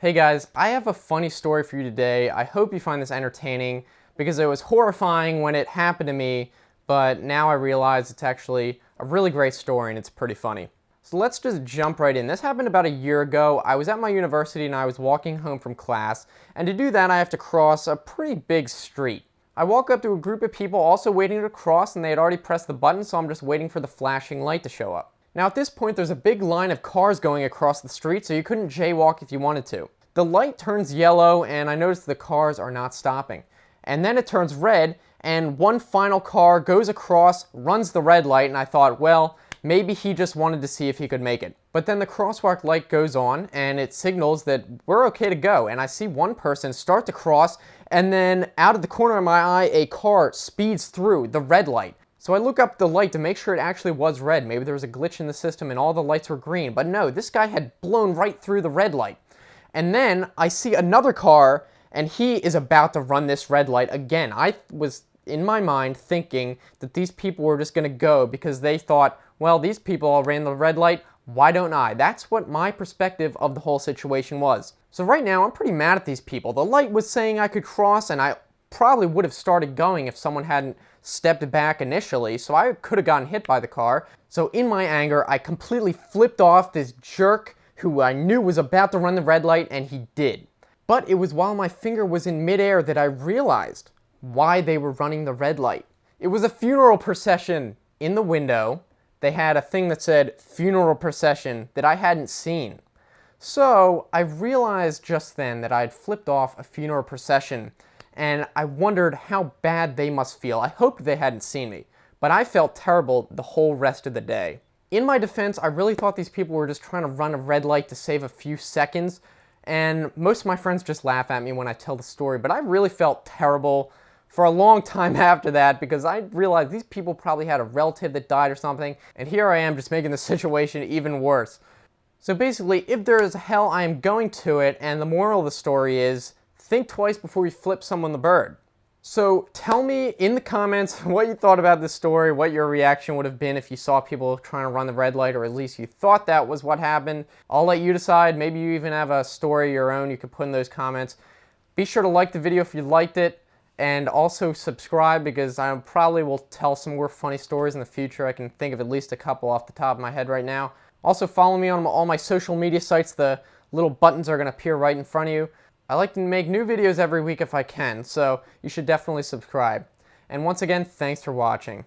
Hey guys, I have a funny story for you today. I hope you find this entertaining because it was horrifying when it happened to me, but now I realize it's actually a really great story and it's pretty funny. So let's just jump right in. This happened about a year ago. I was at my university and I was walking home from class, and to do that I have to cross a pretty big street. I walk up to a group of people also waiting to cross, and they had already pressed the button, so I'm just waiting for the flashing light to show up. Now at this point there's a big line of cars going across the street, so you couldn't jaywalk if you wanted to. The light turns yellow and I notice the cars are not stopping. And then it turns red and one final car goes across, runs the red light, and I thought, well, maybe he just wanted to see if he could make it. But then the crosswalk light goes on and it signals that we're okay to go, and I see one person start to cross, and then out of the corner of my eye a car speeds through the red light. So I look up the light to make sure it actually was red. Maybe there was a glitch in the system and all the lights were green. But no, this guy had blown right through the red light. And then I see another car and he is about to run this red light again. I was, in my mind, thinking that these people were just going to go because they thought, well, these people all ran the red light, why don't I? That's what my perspective of the whole situation was. So right now I'm pretty mad at these people. The light was saying I could cross, and I probably would have started going if someone hadn't stepped back initially, so I could have gotten hit by the car. So in my anger, I completely flipped off this jerk who I knew was about to run the red light, and he did. But it was while my finger was in midair that I realized why they were running the red light. It was a funeral procession. In the window, they had a thing that said funeral procession that I hadn't seen. So I realized just then that I had flipped off a funeral procession, and I wondered how bad they must feel. I hoped they hadn't seen me, but I felt terrible the whole rest of the day. In my defense, I really thought these people were just trying to run a red light to save a few seconds, and most of my friends just laugh at me when I tell the story, but I really felt terrible for a long time after that because I realized these people probably had a relative that died or something, and here I am just making the situation even worse. So basically, if there is a hell, I am going to it, and the moral of the story is, think twice before you flip someone the bird. So tell me in the comments what you thought about this story, what your reaction would have been if you saw people trying to run the red light, or at least you thought that was what happened. I'll let you decide. Maybe you even have a story of your own you could put in those comments. Be sure to like the video if you liked it, and also subscribe because I probably will tell some more funny stories in the future. I can think of at least a couple off the top of my head right now. Also follow me on all my social media sites. The little buttons are going to appear right in front of you. I like to make new videos every week if I can, so you should definitely subscribe. And once again, thanks for watching.